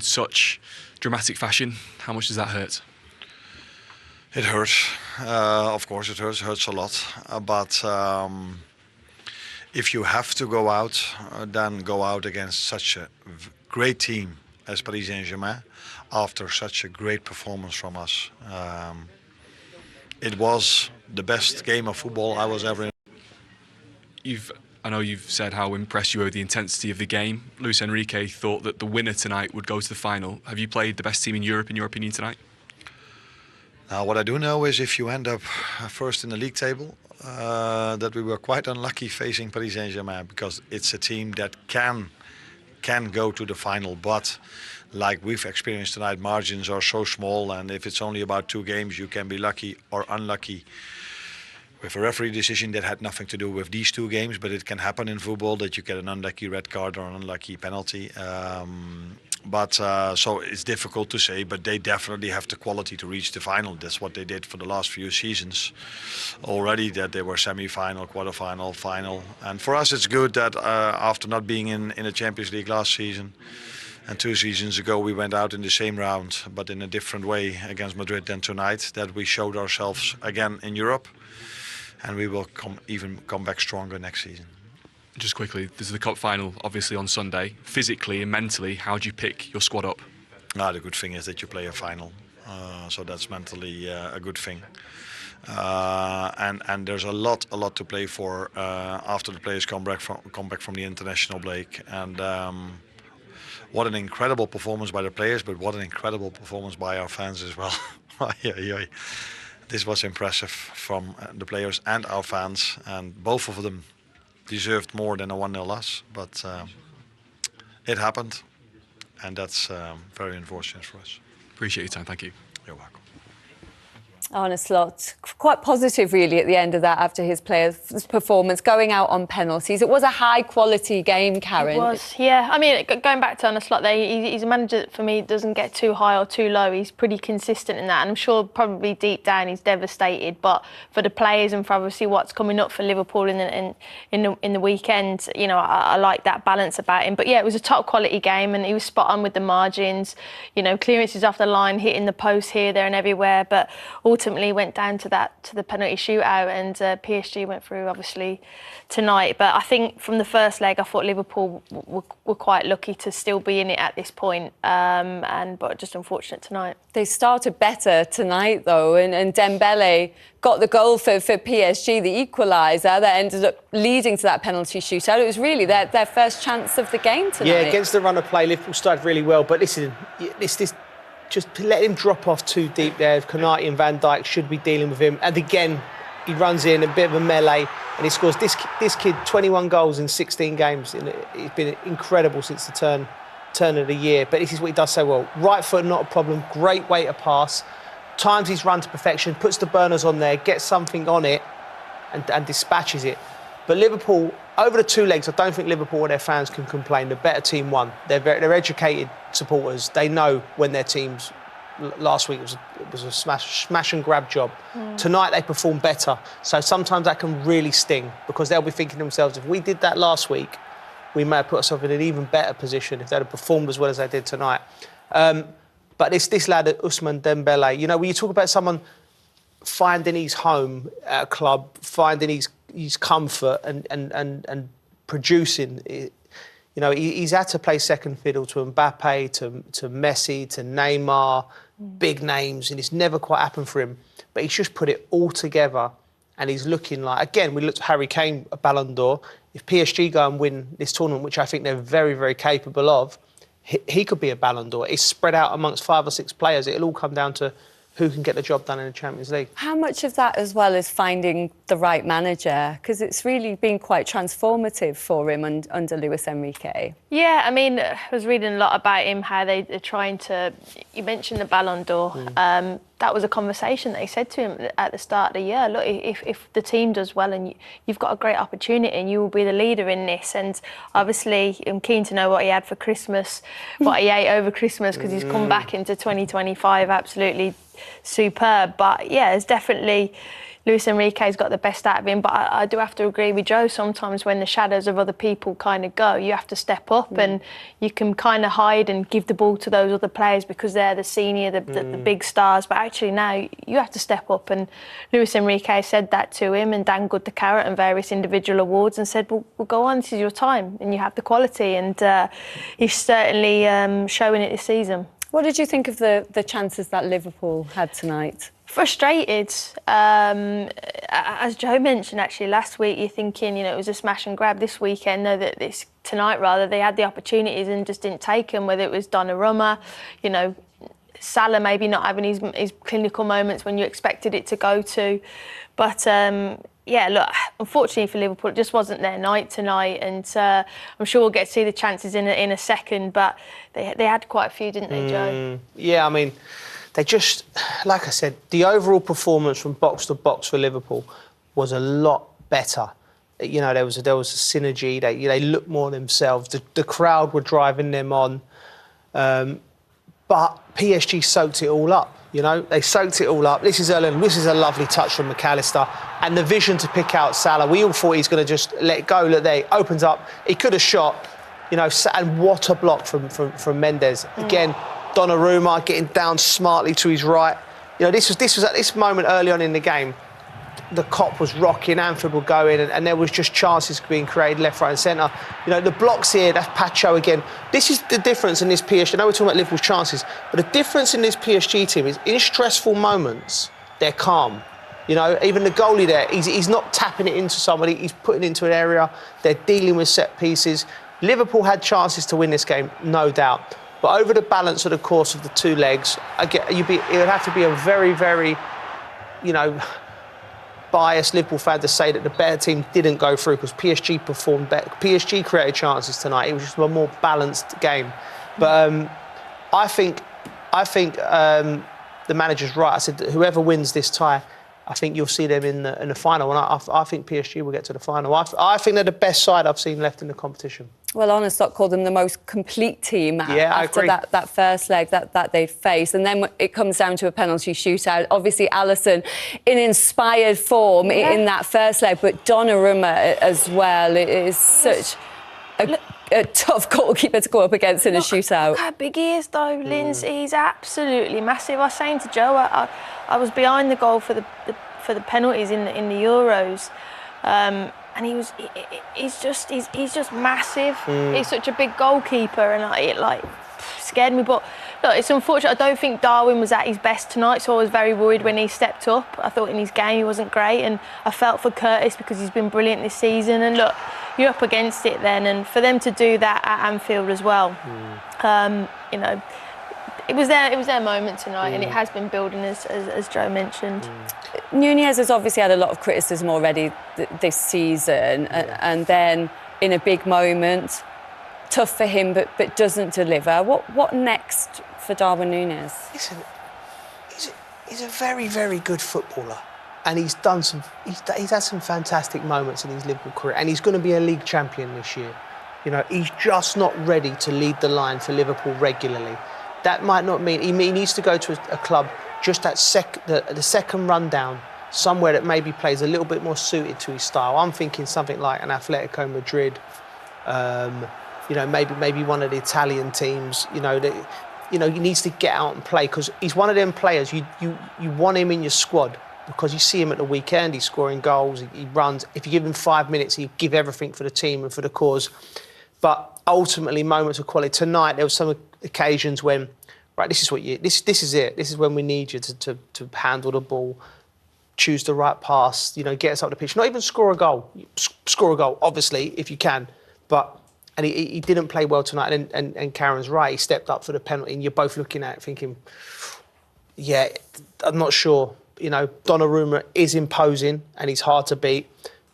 such dramatic fashion. How much does that hurt? It hurts. Of course, it hurts a lot. But if you have to go out, then go out against such a great team as Paris Saint-Germain after such a great performance from us. It was the best game of football I was ever in. I know you've said how impressed you were with the intensity of the game. Luis Enrique thought that the winner tonight would go to the final. Have you played the best team in Europe, in your opinion, tonight? Now, what I do know is if you end up first in the league table, that we were quite unlucky facing Paris Saint-Germain, because it's a team that can go to the final, but like we've experienced tonight, margins are so small, and if it's only about 2 games, you can be lucky or unlucky with a referee decision that had nothing to do with these 2 games, but it can happen in football that you get an unlucky red card or an unlucky penalty. So it's difficult to say, but they definitely have the quality to reach the final. That's what they did for the last few seasons already, that they were semi-final, quarter-final, final. And for us, it's good that after not being in the Champions League last season, and 2 seasons ago we went out in the same round, but in a different way against Madrid than tonight, that we showed ourselves again in Europe. And we will come back stronger next season. Just quickly, there's the cup final obviously on Sunday. Physically and mentally, how do you pick your squad up? The good thing is that you play a final, so that's mentally a good thing. And there's a lot to play for after the players come back from the international break. And what an incredible performance by the players, but what an incredible performance by our fans as well. This was impressive from the players and our fans, and both of them deserved more than a 1-0 loss, but it happened, and that's very unfortunate for us. Appreciate your time, thank you. You're welcome. Arne Slot, quite positive really at the end of that after his players' performance, going out on penalties. It was a high-quality game, Karen. It was, yeah. I mean, going back to Arne Slot there, he's a manager that for me doesn't get too high or too low. He's pretty consistent in that, and I'm sure probably deep down he's devastated. But for the players and for obviously what's coming up for Liverpool in the weekend, you know, I like that balance about him. But yeah, it was a top-quality game, and he was spot on with the margins. You know, clearances off the line, hitting the post here, there, and everywhere. But ultimately went down to the penalty shootout, and PSG went through obviously tonight. But I think from the first leg, I thought Liverpool were quite lucky to still be in it at this point, but just unfortunate tonight. They started better tonight though, and Dembele got the goal for PSG, the equaliser that ended up leading to that penalty shootout. It was really their first chance of the game tonight. Yeah, against the run of play, Liverpool started really well, but listen, this just let him drop off too deep there. Konate and Van Dijk should be dealing with him. And again, he runs in a bit of a melee and he scores. This kid, 21 goals in 16 games. He's been incredible since the turn of the year. But this is what he does so well. Right foot, not a problem. Great way to pass. Times his run to perfection, puts the burners on there, gets something on it and dispatches it. But Liverpool, over the 2 legs, I don't think Liverpool or their fans can complain. The better team won. They're educated supporters. They know when their teams. Last week it was a smash and grab job. Tonight they performed better. So sometimes that can really sting, because they'll be thinking to themselves, if we did that last week, we may have put ourselves in an even better position if they'd have performed as well as they did tonight. But this lad, Ousmane Dembele, you know, when you talk about someone finding his home at a club, finding his comfort and producing, you know, he's had to play second fiddle to Mbappe, to Messi, to Neymar, big names, and it's never quite happened for him. But he's just put it all together, and he's looking like, again, we looked at Harry Kane, a Ballon d'Or. If PSG go and win this tournament, which I think they're very, very capable of, he could be a Ballon d'Or. It's spread out amongst 5 or 6 players. It'll all come down to who can get the job done in the Champions League. How much of that as well is finding the right manager? Because it's really been quite transformative for him under Luis Enrique. Yeah, I mean, I was reading a lot about him, how they're trying to... You mentioned the Ballon d'Or. That was a conversation they said to him at the start of the year. Look, if the team does well and you've got a great opportunity and you will be the leader in this. And obviously, I'm keen to know what he had for Christmas, what he ate over Christmas, because he's come back into 2025 absolutely superb. But yeah, there's definitely Luis Enrique's got the best out of him, but I do have to agree with Joe. Sometimes when the shadows of other people kind of go, you have to step up, and you can kind of hide and give the ball to those other players because they're the senior, the big stars. But actually now you have to step up, and Luis Enrique said that to him and dangled the carrot and various individual awards and said, well, go on, this is your time and you have the quality, and he's certainly showing it this season. What did you think of the chances that Liverpool had tonight? Frustrated. As Joe mentioned actually last week, you're thinking, it was a smash and grab. This weekend, tonight rather, they had the opportunities and just didn't take them, whether it was Donnarumma, Salah maybe not having his clinical moments when you expected it to go to. But look, unfortunately for Liverpool, it just wasn't their night tonight, and I'm sure we'll get to see the chances in a second, but they had quite a few, didn't they, Joe? Yeah, I mean, they just, like I said, the overall performance from box to box for Liverpool was a lot better. There was a synergy. They looked more themselves. The crowd were driving them on, but PSG soaked it all up. They soaked it all up. This is a lovely touch from McAllister, and the vision to pick out Salah. We all thought he's going to just let it go. Look there, he opens up. He could have shot, and what a block from Mendes. Again, Donnarumma getting down smartly to his right. This was at this moment early on in the game. The cop was rocking, Anfield were going, and there was just chances being created left, right and centre. The blocks here, that's Pacho again. This is the difference in this PSG. I know we're talking about Liverpool's chances, but the difference in this PSG team is in stressful moments, they're calm. Even the goalie there, he's not tapping it into somebody, he's putting it into an area. They're dealing with set pieces. Liverpool had chances to win this game, no doubt. But over the balance of the course of the two legs, it would have to be a very, very, biased Liverpool fan to say that the better team didn't go through because PSG performed better. PSG created chances tonight. It was just a more balanced game. But I think the manager's right. I said that whoever wins this tie, I think you'll see them in the final. And I think PSG will get to the final. I think they're the best side I've seen left in the competition. Well, Arne Slot called them the most complete team after that first leg that they'd faced. And then it comes down to a penalty shootout. Obviously, Alisson in inspired form in that first leg, but Donnarumma as well is such a tough goalkeeper to go up against in a shootout. Look how big he is, though, Lindsay. He's absolutely massive. I was saying to Joe, I was behind the goal for the penalties in the Euros. And he's just massive. He's such a big goalkeeper, and it scared me. But look, it's unfortunate. I don't think Darwin was at his best tonight, so I was very worried when he stepped up. I thought in his game he wasn't great, and I felt for Curtis because he's been brilliant this season. And look, you're up against it then, and for them to do that at Anfield as well, it was their moment tonight, and it has been building as Joe mentioned. Nunez has obviously had a lot of criticism already this season, and then in a big moment, tough for him, but doesn't deliver. What next for Darwin Nunez? Listen, he's a very, very good footballer, and he's had some fantastic moments in his Liverpool career, and he's going to be a league champion this year. He's just not ready to lead the line for Liverpool regularly. That might not mean he needs to go to a club just that the second rundown, somewhere that maybe plays a little bit more suited to his style. I'm thinking something like an Atletico Madrid, maybe one of the Italian teams. He needs to get out and play because he's one of them players you want him in your squad because you see him at the weekend. He's scoring goals. He runs. If you give him 5 minutes, he'll give everything for the team and for the cause. But ultimately, moments of quality. Tonight, there were some occasions when, right, this is it. This is when we need you to handle the ball, choose the right pass, get us up the pitch. Not even score a goal. Score a goal, obviously, if you can. And he didn't play well tonight. And Karen's right. He stepped up for the penalty, and you're both looking at it thinking, yeah, I'm not sure. Donnarumma is imposing, and he's hard to beat.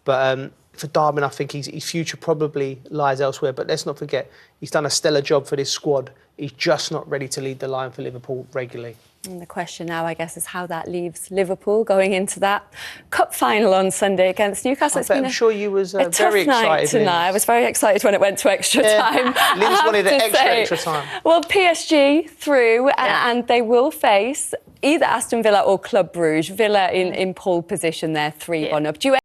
But for Darwin, I think his future probably lies elsewhere. But let's not forget, he's done a stellar job for this squad. He's just not ready to lead the line for Liverpool regularly. And the question now, I guess, is how that leaves Liverpool going into that cup final on Sunday against Newcastle. I'm sure you was very excited. Night tonight. I was very excited when it went to extra time. Linz wanted an extra time. Well, PSG through, and they will face either Aston Villa or Club Brugge. Villa in pole position there, 3-1 up. Do you